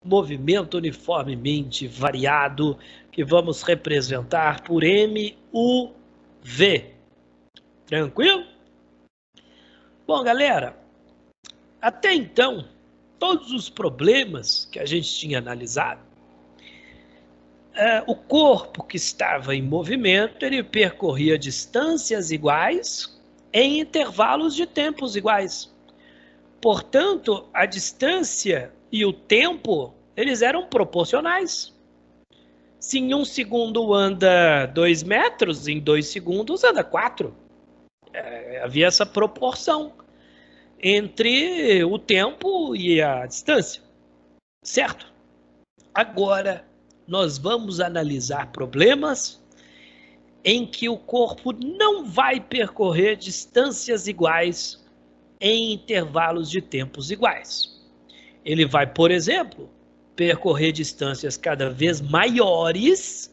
movimento uniformemente variado, que vamos representar por MUV. Tranquilo? Bom, galera, até então, todos os problemas que a gente tinha analisado, o corpo que estava em movimento, ele percorria distâncias iguais em intervalos de tempos iguais. Portanto, a distância e o tempo, eles eram proporcionais. Se em 1 segundo anda 2 metros, em 2 segundos anda 4. Havia essa proporção entre o tempo e a distância, certo? Agora, nós vamos analisar problemas em que o corpo não vai percorrer distâncias iguais em intervalos de tempos iguais. Ele vai, por exemplo, percorrer distâncias cada vez maiores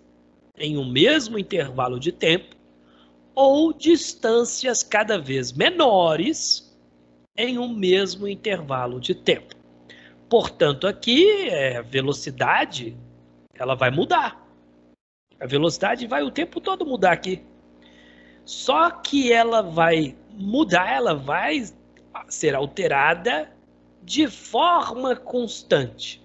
em um mesmo intervalo de tempo ou distâncias cada vez menores em um mesmo intervalo de tempo. Portanto, aqui, a velocidade, ela vai mudar. A velocidade vai o tempo todo mudar aqui. Só que ela vai mudar, ela vai ser alterada de forma constante.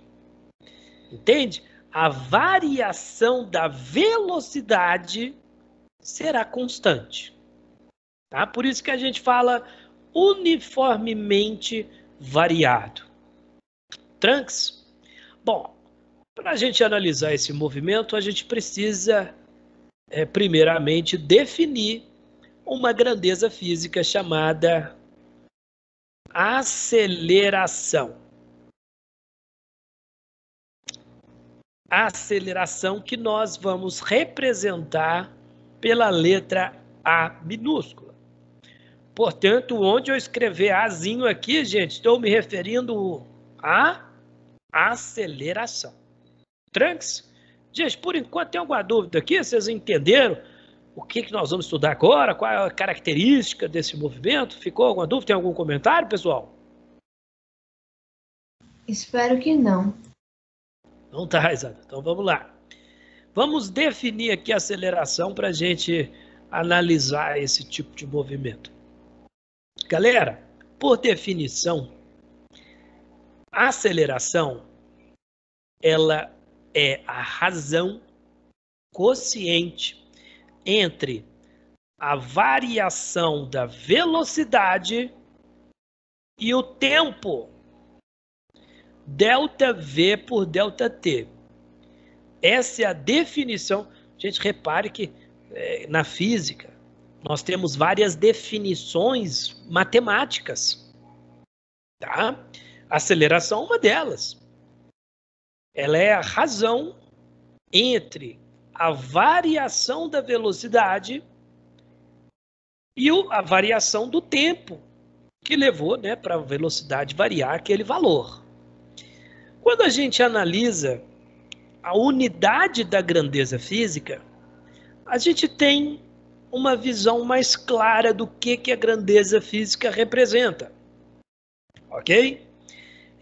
Entende? A variação da velocidade será constante. Tá? Por isso que a gente fala uniformemente variado. Tranks? Bom, para a gente analisar esse movimento, a gente precisa, primeiramente, definir uma grandeza física chamada aceleração. A aceleração que nós vamos representar pela letra A minúscula. Portanto, onde eu escrever Azinho aqui, gente, estou me referindo à aceleração. Tranks? Gente, por enquanto tem alguma dúvida aqui? Vocês entenderam o que nós vamos estudar agora? Qual é a característica desse movimento? Ficou alguma dúvida? Tem algum comentário, pessoal? Espero que não. Não tá, Isada. Então vamos lá. Vamos definir aqui a aceleração para a gente analisar esse tipo de movimento. Galera, por definição, a aceleração, ela é a razão quociente entre a variação da velocidade e o tempo, ΔV por ΔT. Essa é a definição. Gente, repare que na física nós temos várias definições matemáticas. Tá? A aceleração é uma delas. Ela é a razão entre a variação da velocidade e a variação do tempo que levou, né, para a velocidade variar aquele valor. Quando a gente analisa a unidade da grandeza física, a gente tem uma visão mais clara do que a grandeza física representa. Ok?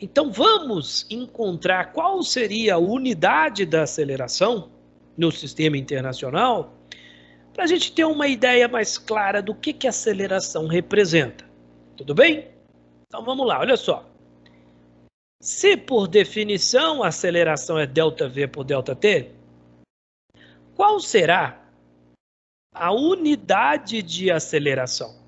Então vamos encontrar qual seria a unidade da aceleração no sistema internacional para a gente ter uma ideia mais clara do que a aceleração representa. Tudo bem? Então vamos lá, olha só. Se por definição a aceleração é ΔV por ΔT, qual será a unidade de aceleração?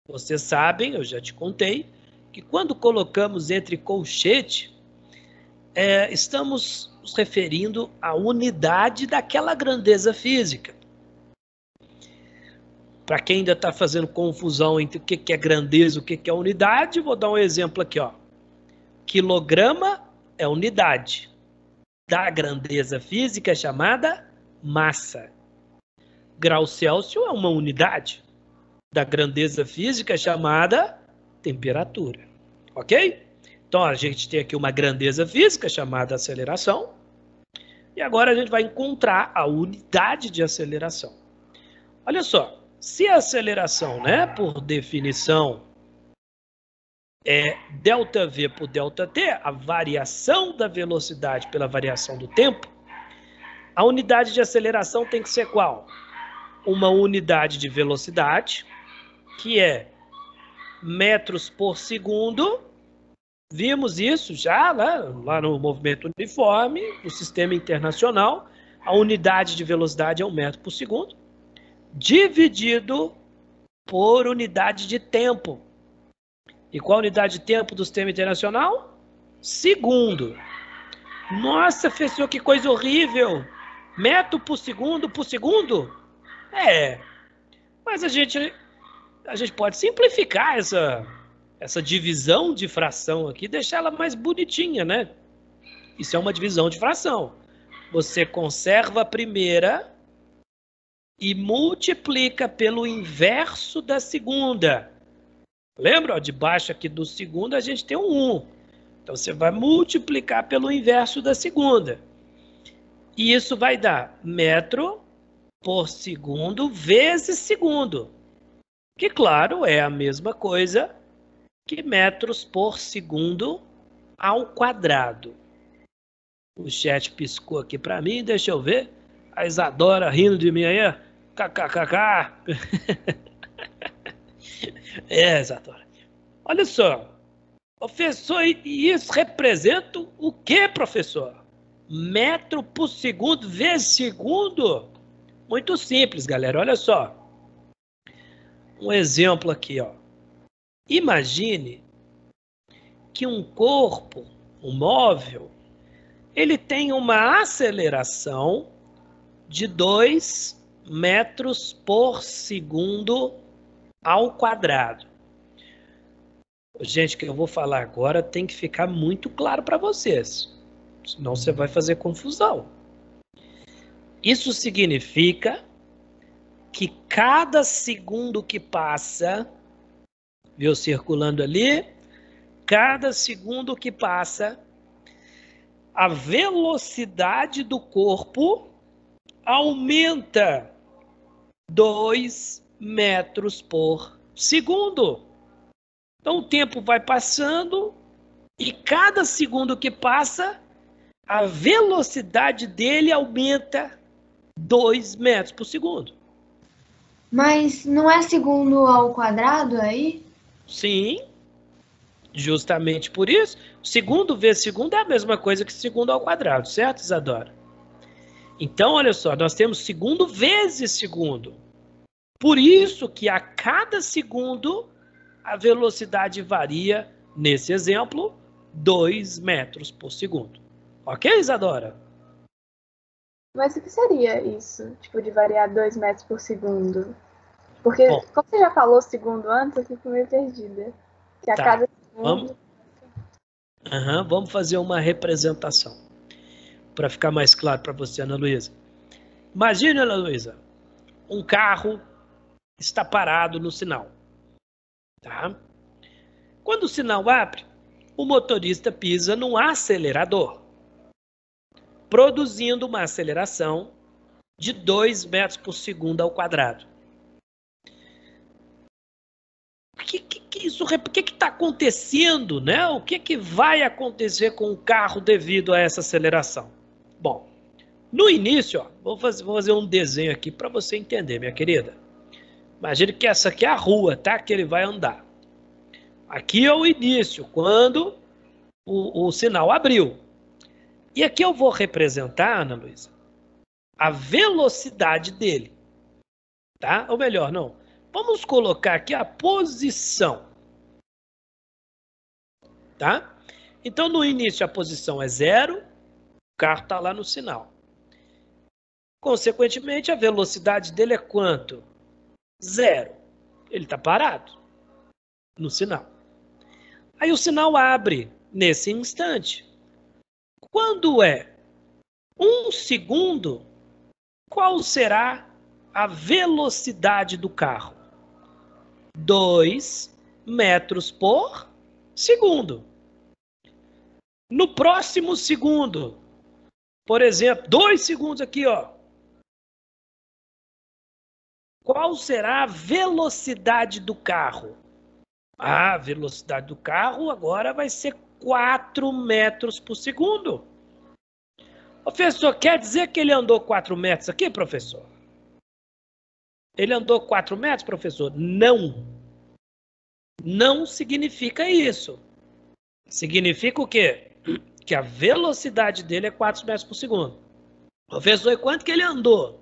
Vocês sabem, eu já te contei, que quando colocamos entre colchete, estamos nos referindo à unidade daquela grandeza física. Para quem ainda está fazendo confusão entre o que é grandeza e o que é unidade, vou dar um exemplo aqui, ó. Quilograma é unidade da grandeza física chamada massa. Grau Celsius é uma unidade da grandeza física chamada temperatura. Ok? Então a gente tem aqui uma grandeza física chamada aceleração. E agora a gente vai encontrar a unidade de aceleração. Olha só, se a aceleração, né, por definição, é ΔV por ΔT, a variação da velocidade pela variação do tempo, a unidade de aceleração tem que ser qual? Uma unidade de velocidade, que é metros por segundo. Vimos isso já lá no movimento uniforme, no sistema internacional. A unidade de velocidade é 1 metro por segundo, dividido por unidade de tempo. E qual a unidade de tempo do sistema internacional? Segundo. Nossa, professor, que coisa horrível! Metro por segundo por segundo? É, mas a gente pode simplificar essa divisão de fração aqui, deixar ela mais bonitinha, né? Isso é uma divisão de fração. Você conserva a primeira e multiplica pelo inverso da segunda. Lembra? Ó, debaixo aqui do segundo a gente tem um 1. Então você vai multiplicar pelo inverso da segunda. E isso vai dar metro por segundo vezes segundo. Que, claro, é a mesma coisa que metros por segundo ao quadrado. O chat piscou aqui para mim, deixa eu ver. A Isadora rindo de mim aí. KKKK. É, Isadora. Olha só. Professor, e isso representa o que, professor? Metro por segundo vezes segundo? Muito simples, galera. Olha só. Um exemplo aqui, ó. Imagine que um corpo, um móvel, ele tem uma aceleração de 2 metros por segundo ao quadrado. Gente, o que eu vou falar agora tem que ficar muito claro para vocês, senão você vai fazer confusão. Isso significa que cada segundo que passa, viu circulando ali, cada segundo que passa, a velocidade do corpo aumenta 2 metros por segundo. Então o tempo vai passando e cada segundo que passa, a velocidade dele aumenta 2 metros por segundo. Mas não é segundo ao quadrado aí? Sim, justamente por isso. Segundo vezes segundo é a mesma coisa que segundo ao quadrado, certo, Isadora? Então, olha só, nós temos segundo vezes segundo. Por isso que a cada segundo a velocidade varia, nesse exemplo, 2 metros por segundo. Ok, Isadora? Mas o que seria isso? Tipo, de variar 2 metros por segundo? Porque, bom, como você já falou segundo antes, eu fico meio perdida. Que a cada segundo... Vamos fazer uma representação. Para ficar mais claro para você, Ana Luísa. Imagine, Ana Luísa, um carro está parado no sinal. Tá? Quando o sinal abre, o motorista pisa no acelerador, produzindo uma aceleração de 2 metros por segundo ao quadrado. O que está acontecendo, né? O que vai acontecer com o carro devido a essa aceleração? Bom, no início, ó, vou fazer um desenho aqui para você entender, minha querida. Imagine que essa aqui é a rua, tá? Que ele vai andar. Aqui é o início, quando o sinal abriu. E aqui eu vou representar, Ana Luísa, a velocidade dele. Tá? Ou melhor, não. Vamos colocar aqui a posição. Tá? Então, no início, a posição é 0. O carro está lá no sinal. Consequentemente, a velocidade dele é quanto? 0. Ele está parado no sinal. Aí o sinal abre nesse instante. Quando é 1 segundo, qual será a velocidade do carro? 2 metros por segundo. No próximo segundo, por exemplo, 2 segundos aqui, ó. Qual será a velocidade do carro? A velocidade do carro agora vai ser 4 metros por segundo. Professor, quer dizer que ele andou 4 metros aqui, professor? Ele andou 4 metros, professor? Não. Não significa isso. Significa o quê? Que a velocidade dele é 4 metros por segundo. Professor, e quanto que ele andou?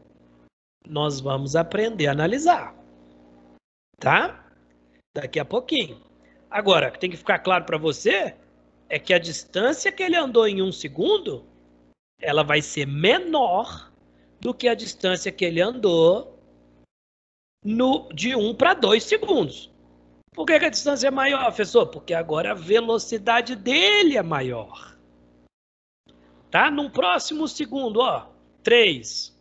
Nós vamos aprender a analisar. Tá? Daqui a pouquinho. Agora, o que tem que ficar claro para você é que a distância que ele andou em 1 segundo, ela vai ser menor do que a distância que ele andou de 1 para 2 segundos. Por que a distância é maior, professor? Porque agora a velocidade dele é maior. Tá? Num próximo segundo, 3.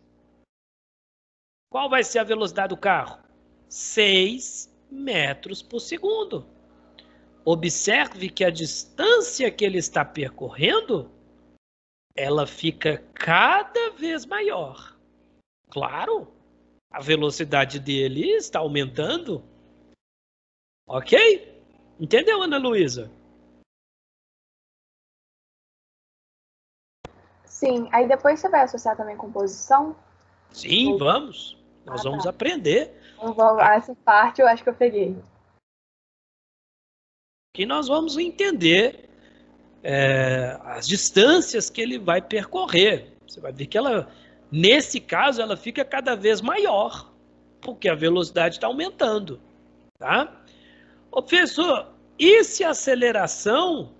Qual vai ser a velocidade do carro? 6 metros por segundo. Observe que a distância que ele está percorrendo, ela fica cada vez maior. Claro, a velocidade dele está aumentando. Ok? Entendeu, Ana Luísa? Sim, aí depois você vai associar também com posição? Sim, vamos. Nós vamos aprender. Essa parte eu acho que eu peguei. Que nós vamos entender as distâncias que ele vai percorrer. Você vai ver que ela, nesse caso, ela fica cada vez maior, porque a velocidade está aumentando. Tá? Ô, professor, e se a aceleração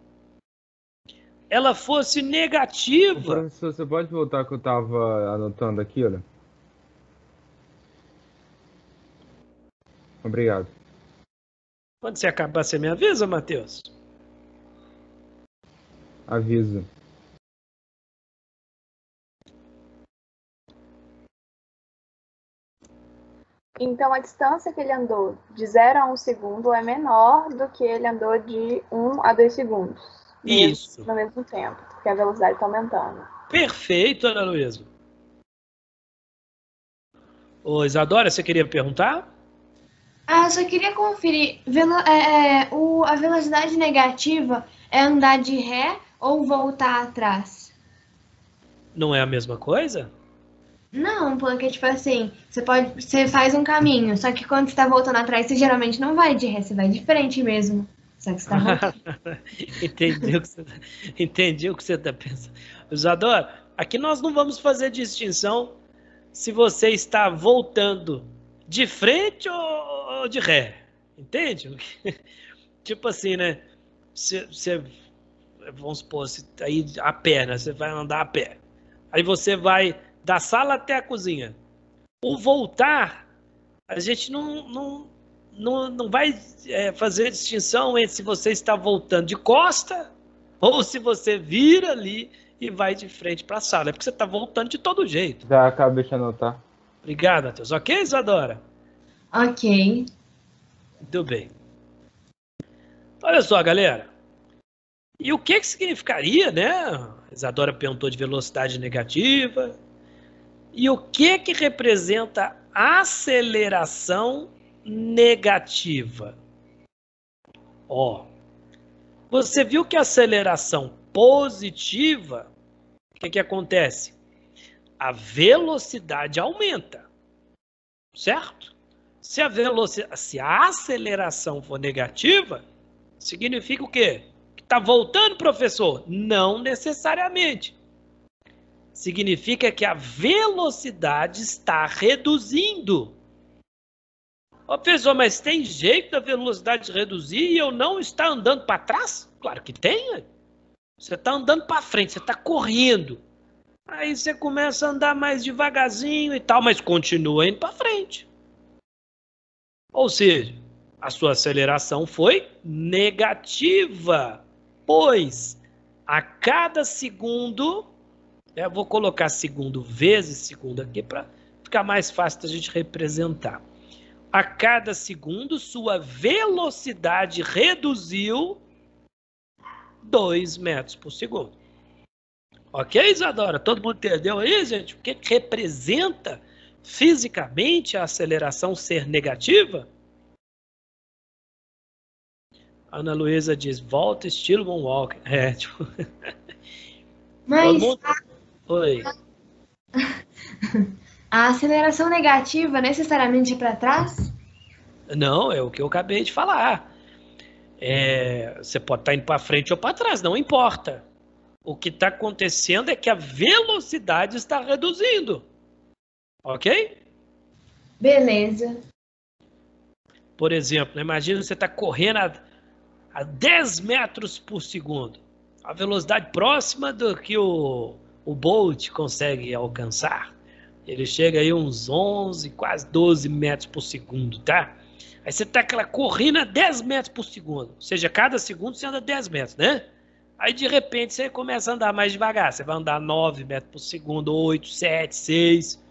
ela fosse negativa? Professor, você pode voltar que eu estava anotando aqui, olha? Obrigado. Quando você acabar, você me avisa, Matheus? Aviso. Então, a distância que ele andou de 0 a 1 segundo é menor do que ele andou de 1 a 2 segundos. Isso. No mesmo tempo, porque a velocidade está aumentando. Perfeito, Ana Luísa. Ô, Isadora, você queria perguntar? Eu só queria conferir. A velocidade negativa é andar de ré ou voltar atrás? Não é a mesma coisa? Não, porque, tipo assim, você faz um caminho, só que quando você tá voltando atrás, você geralmente não vai de ré, você vai de frente mesmo. Só que você tá voltando. Entendi o que você tá pensando. Isadora, aqui nós não vamos fazer distinção se você está voltando de frente ou de ré. Entende? Tipo assim, né? Vamos supor, aí a pé, né? Você vai andar a pé. Aí você vai da sala até a cozinha. O voltar, a gente não vai fazer distinção entre se você está voltando de costa ou se você vira ali e vai de frente para a sala. É porque você está voltando de todo jeito. Já acabei de anotar. Obrigado, Matheus. Ok, Isadora? Ok. Muito bem. Olha só, galera. E o que significaria, né? A Isadora perguntou de velocidade negativa. E o que representa aceleração negativa? Você viu que a aceleração positiva, o que acontece? A velocidade aumenta, certo? Se a aceleração for negativa, significa o quê? Que está voltando, professor? Não necessariamente. Significa que a velocidade está reduzindo. Professor, mas tem jeito da velocidade reduzir e eu não estar andando para trás? Claro que tem. Você está andando para frente, você está correndo. Aí você começa a andar mais devagarzinho e tal, mas continua indo para frente. Ou seja, a sua aceleração foi negativa, pois a cada segundo, eu vou colocar segundo vezes segundo aqui para ficar mais fácil da gente representar. A cada segundo, sua velocidade reduziu 2 metros por segundo. Ok, Isadora? Todo mundo entendeu aí, gente? O que representa fisicamente a aceleração ser negativa? Ana Luísa diz, volta estilo Moonwalker. Tipo... Mas Oi. a aceleração negativa necessariamente é para trás? Não, é o que eu acabei de falar. Você pode estar indo para frente ou para trás, não importa. O que está acontecendo é que a velocidade está reduzindo. Ok? Beleza. Por exemplo, imagina você está correndo a 10 metros por segundo. A velocidade próxima do que o Bolt consegue alcançar. Ele chega aí uns 11, quase 12 metros por segundo, tá? Aí você está correndo a 10 metros por segundo. Ou seja, cada segundo você anda 10 metros, né? Aí de repente você começa a andar mais devagar. Você vai andar 9 metros por segundo, 8, 7, 6.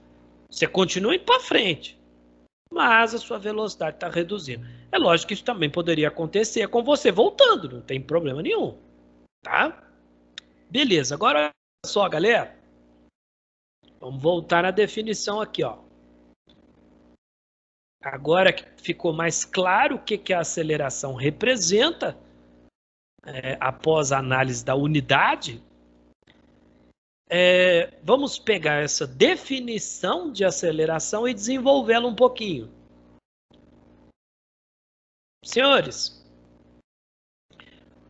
Você continua indo para frente. Mas a sua velocidade está reduzindo. É lógico que isso também poderia acontecer com você voltando. Não tem problema nenhum. Tá? Beleza. Agora, olha só, galera. Vamos voltar na definição aqui, ó. Agora que ficou mais claro o que a aceleração representa, após a análise da unidade, vamos pegar essa definição de aceleração e desenvolvê-la um pouquinho. Senhores,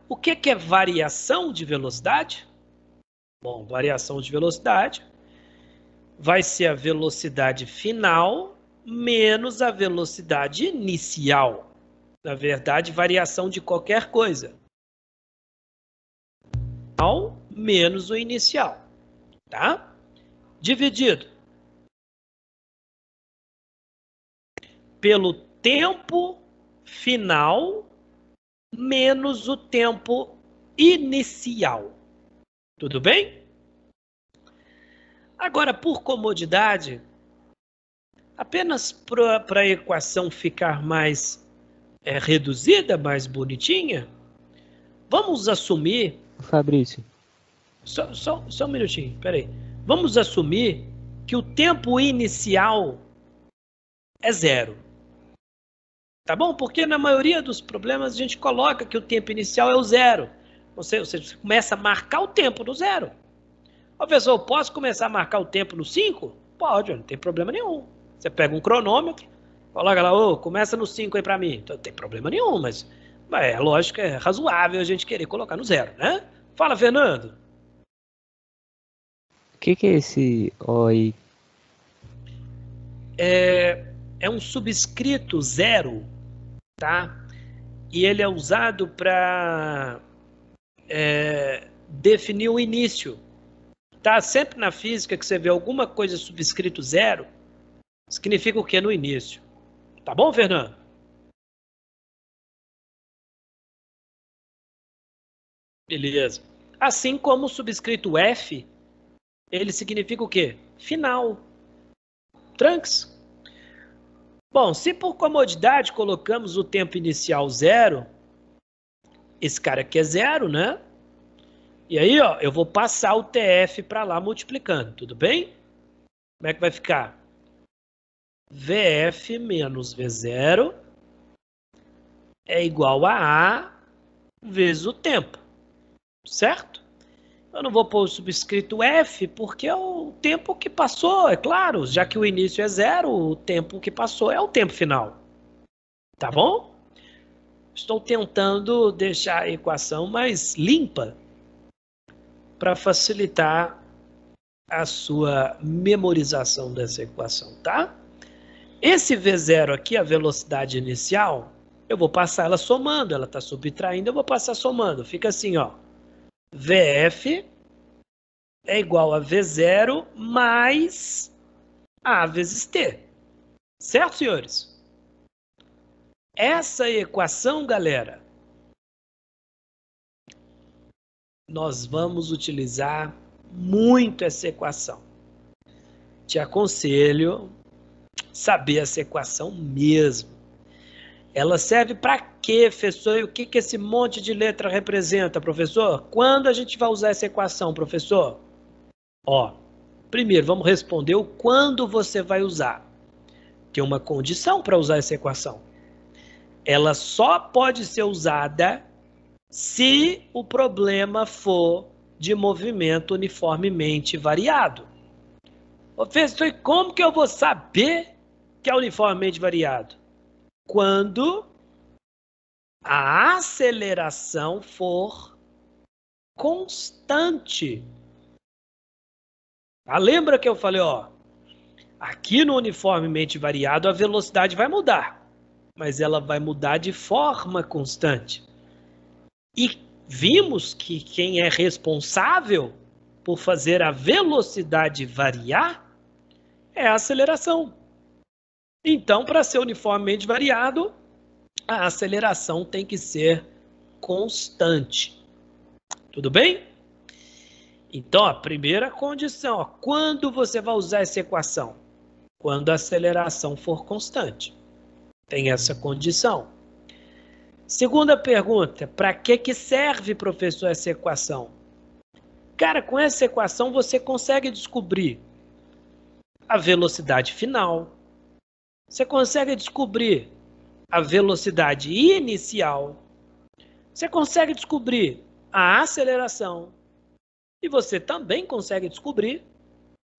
o que é variação de velocidade? Bom, variação de velocidade vai ser a velocidade final menos a velocidade inicial. Na verdade, variação de qualquer coisa. Menos o inicial. Tá? Dividido pelo tempo final menos o tempo inicial. Tudo bem? Agora, por comodidade, apenas para a equação ficar mais reduzida, mais bonitinha, vamos assumir... Fabrício. Só um minutinho, peraí. Vamos assumir que o tempo inicial é 0. Tá bom? Porque na maioria dos problemas a gente coloca que o tempo inicial é o 0. Ou seja, você começa a marcar o tempo no 0. Professor, eu posso começar a marcar o tempo no 5? Pode, não tem problema nenhum. Você pega um cronômetro, coloca lá, começa no 5 aí pra mim. Então, não tem problema nenhum, mas lógico, é razoável a gente querer colocar no 0, né? Fala, Fernando. O que é esse O aí? É um subscrito 0, tá? E ele é usado para definir o início. Tá? Sempre na física que você vê alguma coisa subscrito 0, significa o que no início? Tá bom, Fernando? Beleza. Assim como o subscrito F, ele significa o quê? Final. Tranks? Bom, se por comodidade colocamos o tempo inicial 0, esse cara aqui é 0, né? E aí, ó, eu vou passar o TF para lá multiplicando, tudo bem? Como é que vai ficar? VF menos V0 é igual a A vezes o tempo, certo? Eu não vou pôr o subscrito F porque é o tempo que passou, é claro. Já que o início é 0, o tempo que passou é o tempo final. Tá bom? Estou tentando deixar a equação mais limpa para facilitar a sua memorização dessa equação, tá? Esse V0 aqui, a velocidade inicial, eu vou passar ela somando. Ela está subtraindo, eu vou passar somando. Fica assim, ó. VF é igual a V0 mais A vezes T. Certo, senhores? Essa equação, galera, nós vamos utilizar muito essa equação. Te aconselho saber essa equação mesmo. Ela serve para quê, professor? E o que esse monte de letra representa, professor? Quando a gente vai usar essa equação, professor? Ó, primeiro vamos responder o quando você vai usar. Tem uma condição para usar essa equação. ela só pode ser usada se o problema for de movimento uniformemente variado. Professor, e como que eu vou saber que é uniformemente variado? Quando a aceleração for constante. Lembra que eu falei, aqui no uniformemente variado a velocidade vai mudar, mas ela vai mudar de forma constante. E vimos que quem é responsável por fazer a velocidade variar é a aceleração. Então, para ser uniformemente variado, a aceleração tem que ser constante. Tudo bem? Então, a primeira condição, quando você vai usar essa equação? Quando a aceleração for constante. Tem essa condição. Segunda pergunta, para que serve, professor, essa equação? Cara, com essa equação você consegue descobrir a velocidade final, você consegue descobrir a velocidade inicial, você consegue descobrir a aceleração e você também consegue descobrir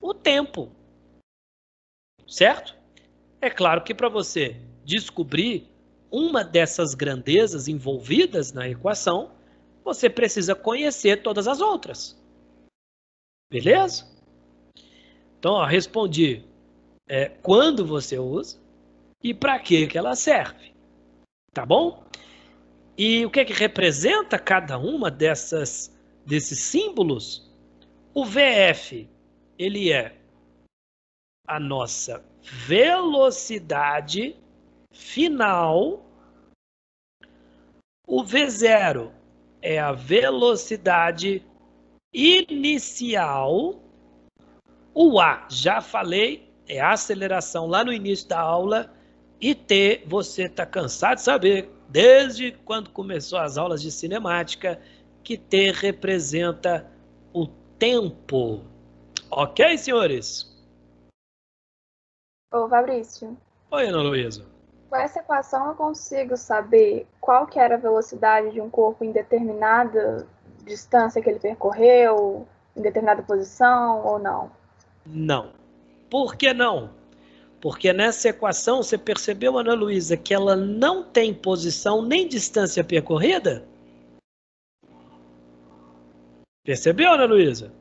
o tempo, certo? É claro que para você descobrir uma dessas grandezas envolvidas na equação, você precisa conhecer todas as outras. Beleza? Então, respondi quando você usa e para que ela serve. Tá bom? E o que representa cada uma desses símbolos? O VF, ele é a nossa velocidade final. O V0 é a velocidade inicial. O A, já falei, é a aceleração lá no início da aula. E T, você está cansado de saber, desde quando começou as aulas de cinemática, que T representa o tempo. Ok, senhores? Ô, Fabrício. Oi, Ana Luísa. Com essa equação eu consigo saber qual que era a velocidade de um corpo em determinada distância que ele percorreu, em determinada posição ou não? Não. Por que não? Porque nessa equação, você percebeu, Ana Luísa, que ela não tem posição nem distância percorrida? Percebeu, Ana Luísa?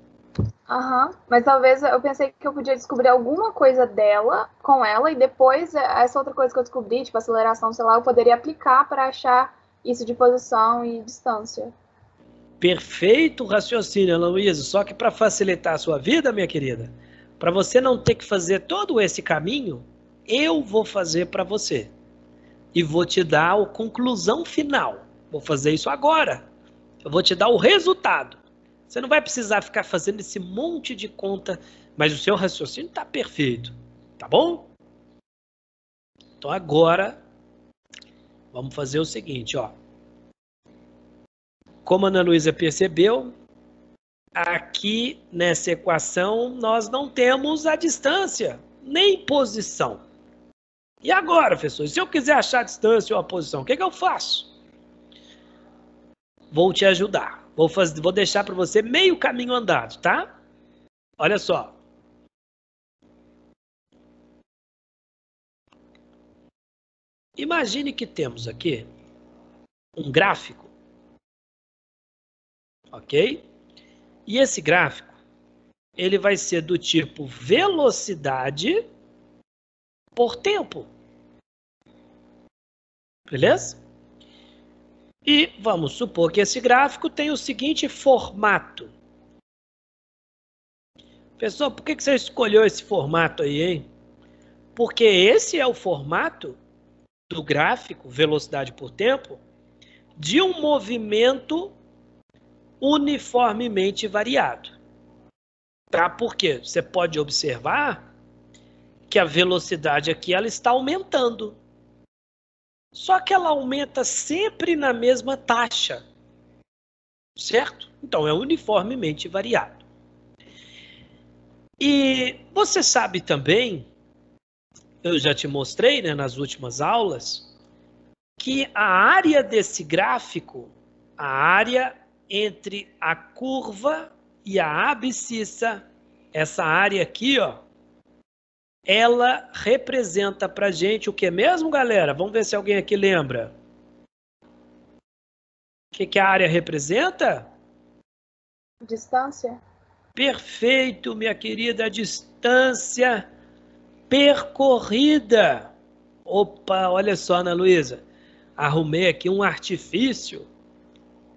Aham, mas talvez eu pensei que eu podia descobrir alguma coisa dela, com ela, e depois essa outra coisa que eu descobri, tipo aceleração, sei lá, eu poderia aplicar para achar isso de posição e distância. Perfeito raciocínio, Ana Luísa, só que para facilitar a sua vida, minha querida, para você não ter que fazer todo esse caminho, eu vou fazer para você. E vou te dar a conclusão final. Vou fazer isso agora. Eu vou te dar o resultado. Você não vai precisar ficar fazendo esse monte de conta, mas o seu raciocínio está perfeito. Tá bom? Então agora, vamos fazer o seguinte, ó. Como a Ana Luísa percebeu, aqui nessa equação nós não temos a distância, nem posição. E agora, professor, se eu quiser achar a distância ou a posição, o que eu faço? Vou te ajudar. Vou deixar para você meio caminho andado, tá? Olha só. Imagine que temos aqui um gráfico, ok? E esse gráfico, ele vai ser do tipo velocidade por tempo. Beleza? E vamos supor que esse gráfico tem o seguinte formato. Pessoal, por que você escolheu esse formato aí, hein? Porque esse é o formato do gráfico, velocidade por tempo, de um movimento uniformemente variado. Tá? Porque você pode observar que a velocidade aqui ela está aumentando. Só que ela aumenta sempre na mesma taxa. Certo? Então é uniformemente variado. E você sabe também, eu já te mostrei, né, nas últimas aulas, que a área desse gráfico, a área entre a curva e a abscissa, essa área aqui, ó, ela representa pra gente o que mesmo, galera? Vamos ver se alguém aqui lembra. O que a área representa? Distância? Perfeito, minha querida, distância percorrida. Opa, olha só, Ana Luísa. Arrumei aqui um artifício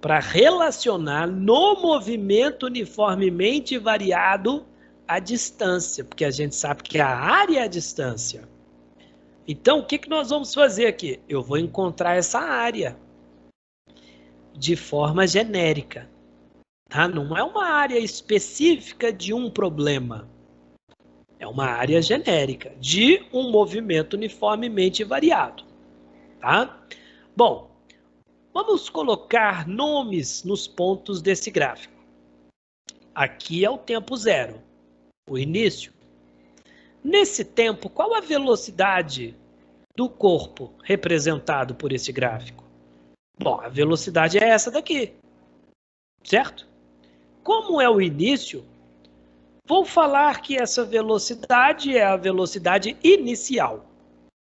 para relacionar no movimento uniformemente variado a distância, porque a gente sabe que a área é a distância. Então, o que nós vamos fazer aqui? Eu vou encontrar essa área de forma genérica. Tá? Não é uma área específica de um problema. É uma área genérica de um movimento uniformemente variado. Tá? Bom, vamos colocar nomes nos pontos desse gráfico. Aqui é o tempo zero, o início. Nesse tempo, qual a velocidade do corpo representado por esse gráfico? Bom, a velocidade é essa daqui, certo? Como é o início, vou falar que essa velocidade é a velocidade inicial.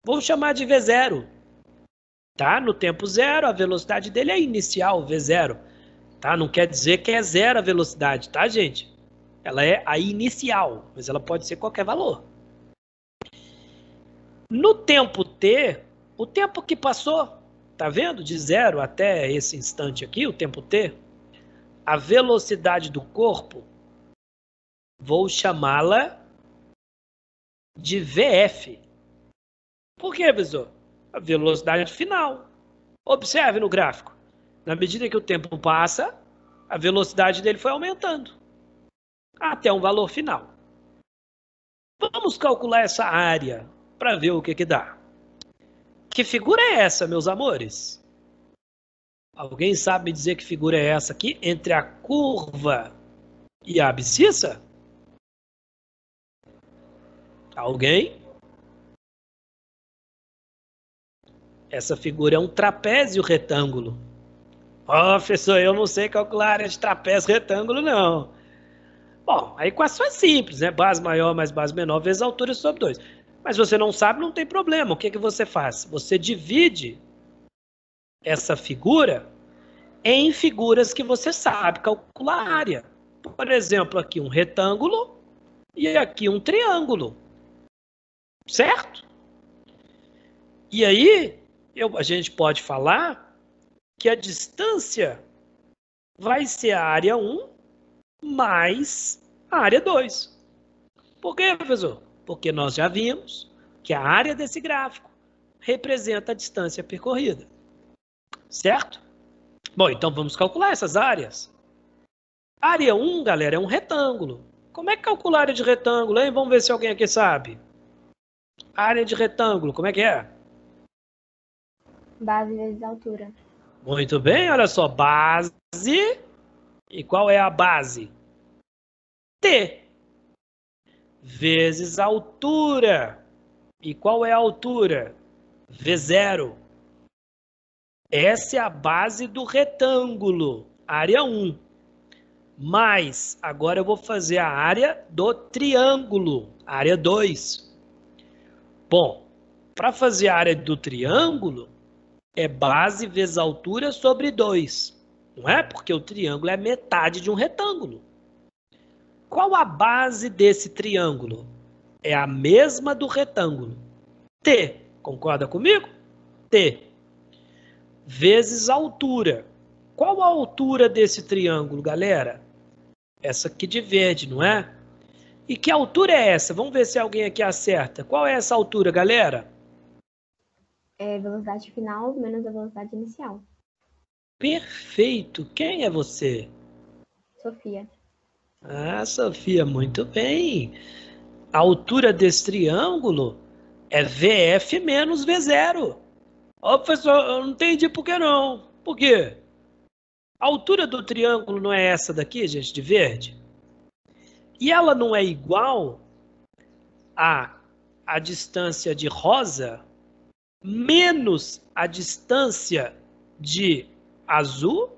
Vou chamar de V0. Tá? No tempo zero, a velocidade dele é inicial, V0. Tá? Não quer dizer que é zero a velocidade, tá, gente? Ela é a inicial, mas ela pode ser qualquer valor. No tempo t, o tempo que passou, tá vendo? De zero até esse instante aqui, o tempo t, a velocidade do corpo, vou chamá-la de VF. Por quê, professor? A velocidade final. Observe no gráfico. Na medida que o tempo passa, a velocidade dele foi aumentando até um valor final. Vamos calcular essa área para ver o que dá. Que figura é essa, meus amores? Alguém sabe me dizer que figura é essa aqui entre a curva e a abscissa? Alguém? Essa figura é um trapézio retângulo. Ó, professor, eu não sei calcular a área de trapézio retângulo, não. Bom, a equação é simples, né? Base maior mais base menor vezes a altura sobre 2. Mas você não sabe, não tem problema. O que você faz? Você divide essa figura em figuras que você sabe calcular a área. Por exemplo, aqui um retângulo e aqui um triângulo. Certo? E aí, a gente pode falar que a distância vai ser a área 1 mais a área 2. Por quê, professor? Porque nós já vimos que a área desse gráfico representa a distância percorrida. Certo? Bom, então vamos calcular essas áreas. Área 1, galera, é um retângulo. Como é que calcula a área de retângulo, hein? Vamos ver se alguém aqui sabe. Área de retângulo, como é que é? Base vezes altura. Muito bem, olha só. Base. E qual é a base? T. Vezes altura. E qual é a altura? V0. Essa é a base do retângulo. Área 1. Mais, agora eu vou fazer a área do triângulo. Área 2. Bom, para fazer a área do triângulo, é base vezes altura sobre 2. Não é? Porque o triângulo é metade de um retângulo. Qual a base desse triângulo? É a mesma do retângulo. T. Concorda comigo? T. Vezes a altura. Qual a altura desse triângulo, galera? Essa aqui de verde, não é? E que altura é essa? Vamos ver se alguém aqui acerta. Qual é essa altura, galera? É velocidade final menos a velocidade inicial. Perfeito. Quem é você? Sofia. Ah, Sofia, muito bem. A altura desse triângulo é VF menos V0. Ó, professor, eu não entendi por que não. Por quê? A altura do triângulo não é essa daqui, gente, de verde? E ela não é igual à distância de rosa? menos a distância de azul.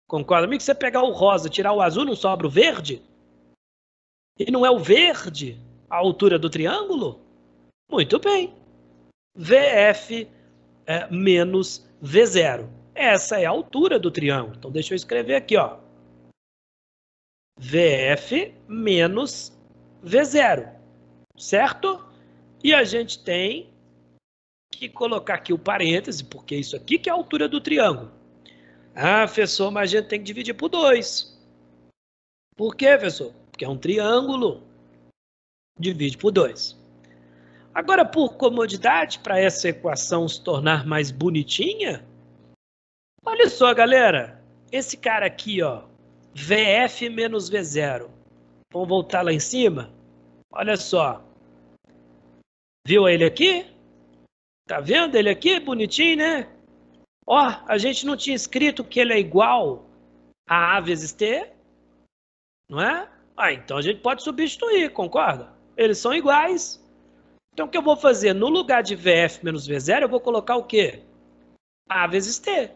Concorda comigo? Que você pegar o rosa, tirar o azul, não sobra o verde? E não é o verde a altura do triângulo? Muito bem. VF menos V0. Essa é a altura do triângulo. Então, deixa eu escrever aqui, ó. VF menos V0. Certo? E a gente tem que colocar aqui o parêntese, porque isso aqui que é a altura do triângulo. Ah, professor, mas a gente tem que dividir por 2. Por quê, professor? Porque é um triângulo. Divide por 2. Agora, por comodidade, para essa equação se tornar mais bonitinha, olha só, galera. Esse cara aqui, ó, VF menos V0. Vamos voltar lá em cima? Olha só. Viu ele aqui? Tá vendo ele aqui? Bonitinho, né? Ó, a gente não tinha escrito que ele é igual a A vezes T, não é? Ah, então a gente pode substituir, concorda? Eles são iguais. Então o que eu vou fazer? No lugar de VF menos V0, eu vou colocar o quê? A vezes T.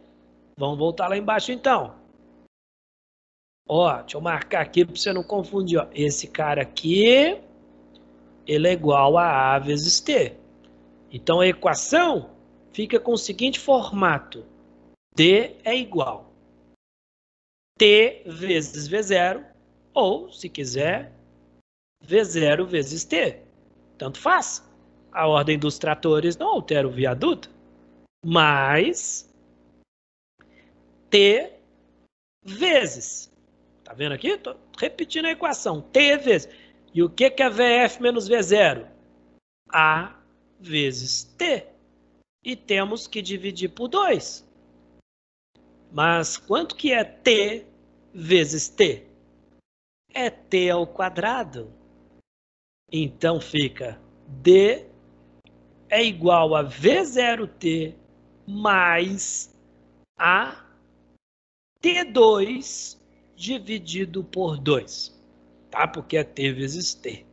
Vamos voltar lá embaixo então. Ó, deixa eu marcar aqui para você não confundir. Ó. Esse cara aqui, ele é igual a A vezes T. Então a equação fica com o seguinte formato. D é igual T vezes V0, ou, se quiser, V0 vezes T. Tanto faz. A ordem dos tratores não altera o viaduto, mas T vezes. Tá vendo aqui? Estou repetindo a equação. T vezes. E o que é VF menos V0? A vezes T. E temos que dividir por 2. Mas quanto que é T vezes T? É T ao quadrado. Então fica D é igual a V0T mais a T2 dividido por 2. Tá? Porque é T vezes T.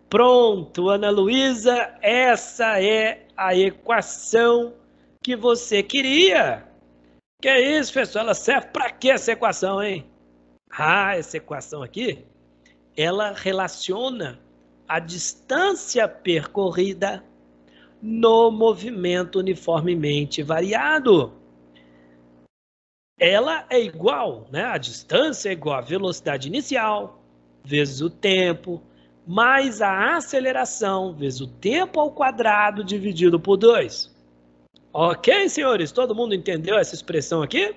Pronto, Ana Luísa, essa é a equação que você queria. Que é isso, professor? Ela serve para que essa equação, hein? Ah, essa equação aqui, ela relaciona a distância percorrida no movimento uniformemente variado. Ela é igual, né? A distância é igual à velocidade inicial vezes o tempo, mais a aceleração vezes o tempo ao quadrado dividido por 2. Ok, senhores? Todo mundo entendeu essa expressão aqui?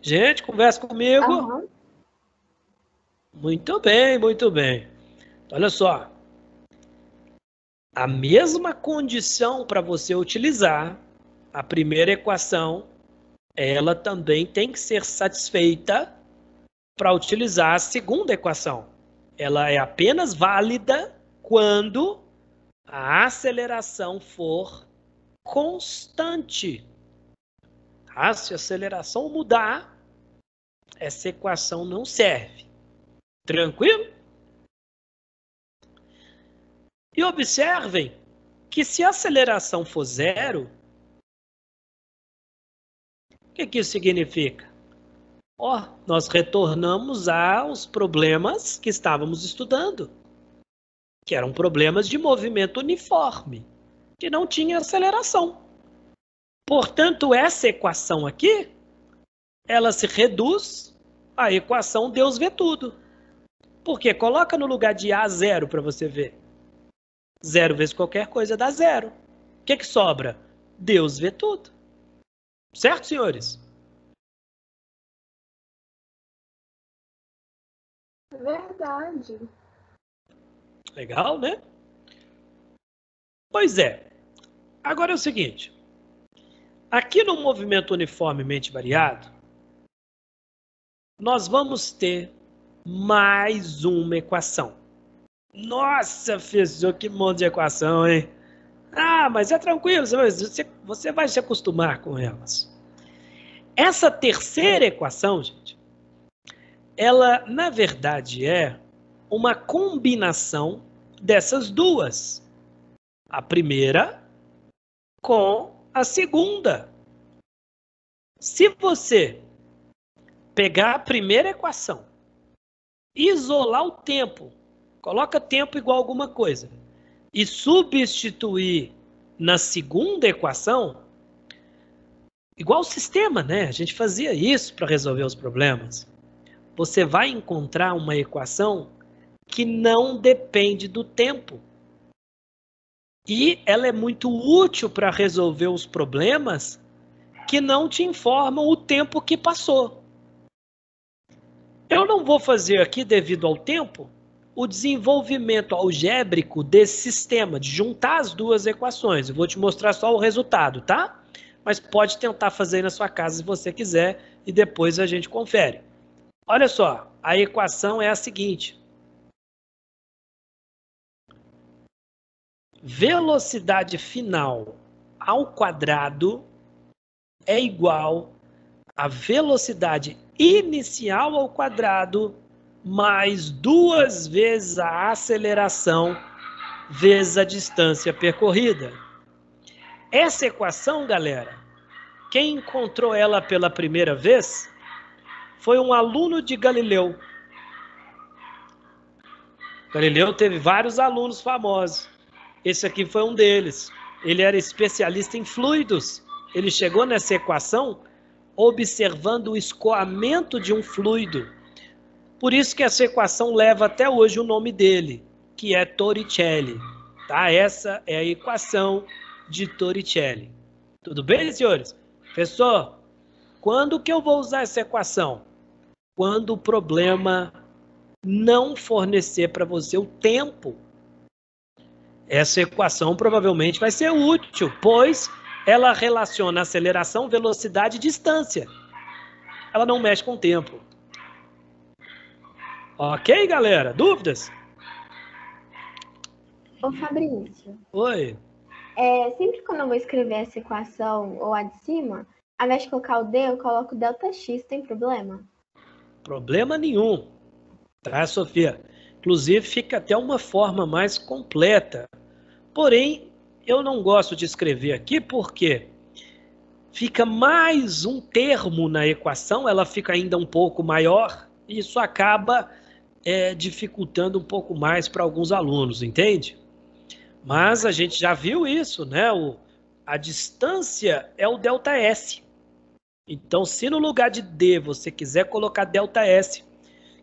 Gente, conversa comigo. Aham. Muito bem, muito bem. Olha só. A mesma condição para você utilizar a primeira equação, ela também tem que ser satisfeita para utilizar a segunda equação. Ela é apenas válida quando a aceleração for constante. Tá? Se a aceleração mudar, essa equação não serve. Tranquilo? E observem que se a aceleração for 0, o que isso significa? Ó, nós retornamos aos problemas que estávamos estudando, que eram problemas de movimento uniforme, que não tinha aceleração. Portanto, essa equação aqui, ela se reduz à equação Deus vê tudo. Porque coloca no lugar de A 0 para você ver. 0 vezes qualquer coisa dá 0. O que sobra? Deus vê tudo. Certo, senhores? Verdade. Legal, né? Pois é. Agora é o seguinte. Aqui no movimento uniformemente variado, nós vamos ter mais uma equação. Nossa, professor, que monte de equação, hein? Ah, mas é tranquilo, você vai se acostumar com elas. Essa terceira equação, gente, ela, na verdade, é uma combinação dessas duas. A primeira com a segunda. Se você pegar a primeira equação, isolar o tempo, coloca tempo igual a alguma coisa, e substituir na segunda equação, igual o sistema, né? A gente fazia isso para resolver os problemas. Você vai encontrar uma equação que não depende do tempo. E ela é muito útil para resolver os problemas que não te informam o tempo que passou. Eu não vou fazer aqui, devido ao tempo, o desenvolvimento algébrico desse sistema, de juntar as duas equações. Eu vou te mostrar só o resultado, tá? Mas pode tentar fazer aí na sua casa se você quiser e depois a gente confere. Olha só, a equação é a seguinte. Velocidade final ao quadrado é igual a velocidade inicial ao quadrado mais 2 vezes a aceleração vezes a distância percorrida. Essa equação, galera, quem encontrou ela pela primeira vez foi um aluno de Galileu. Galileu teve vários alunos famosos. Esse aqui foi um deles. Ele era especialista em fluidos. Ele chegou nessa equação observando o escoamento de um fluido. Por isso que essa equação leva até hoje o nome dele, que é Torricelli. Tá? Essa é a equação de Torricelli. Tudo bem, senhores? Professor, quando que eu vou usar essa equação? Quando o problema não fornecer para você o tempo. Essa equação provavelmente vai ser útil, pois ela relaciona aceleração, velocidade e distância. Ela não mexe com o tempo. Ok, galera? Dúvidas? Ô, Fabrício, Oi. sempre quando eu vou escrever essa equação ou a de cima, ao invés de colocar o D, eu coloco ΔX, tem problema? Problema nenhum. Tá, Sofia? Inclusive, fica até uma forma mais completa. Porém, eu não gosto de escrever aqui porque fica mais um termo na equação, ela fica ainda um pouco maior, e isso acaba dificultando um pouco mais para alguns alunos, entende? Mas a gente já viu isso, né? A distância é o ΔS. Então, se no lugar de D você quiser colocar ΔS,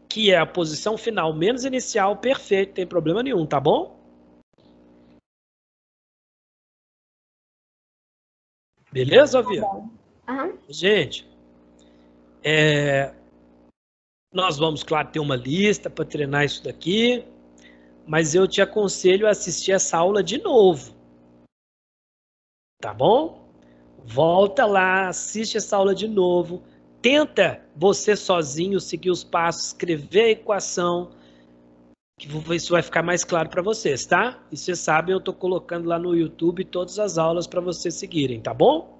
que é a posição final menos inicial, perfeito, não tem problema nenhum, tá bom? Beleza, Sofia? Aham. Gente, nós vamos, claro, ter uma lista para treinar isso daqui, mas eu te aconselho a assistir essa aula de novo, tá bom? Volta lá, assiste essa aula de novo, tenta você sozinho seguir os passos, escrever a equação, que isso vai ficar mais claro para vocês, tá? E vocês sabem, eu estou colocando lá no YouTube todas as aulas para vocês seguirem, tá bom?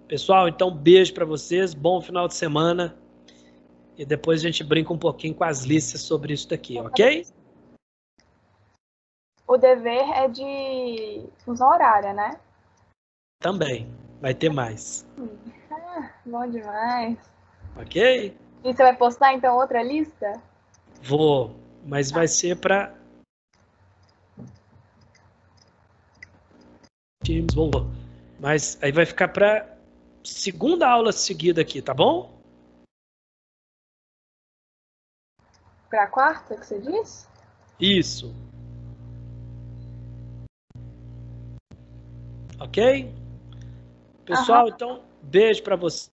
Pessoal, então beijo para vocês, bom final de semana. E depois a gente brinca um pouquinho com as listas sobre isso daqui, ok? O dever é de função horária, né? Também, vai ter mais. Bom demais. Ok? E você vai postar, então, outra lista? Vou, mas vai ser para... Mas aí vai ficar para segunda aula seguida aqui, tá bom? Para a quarta, que você disse? Isso. Ok? Pessoal, então, beijo para vocês.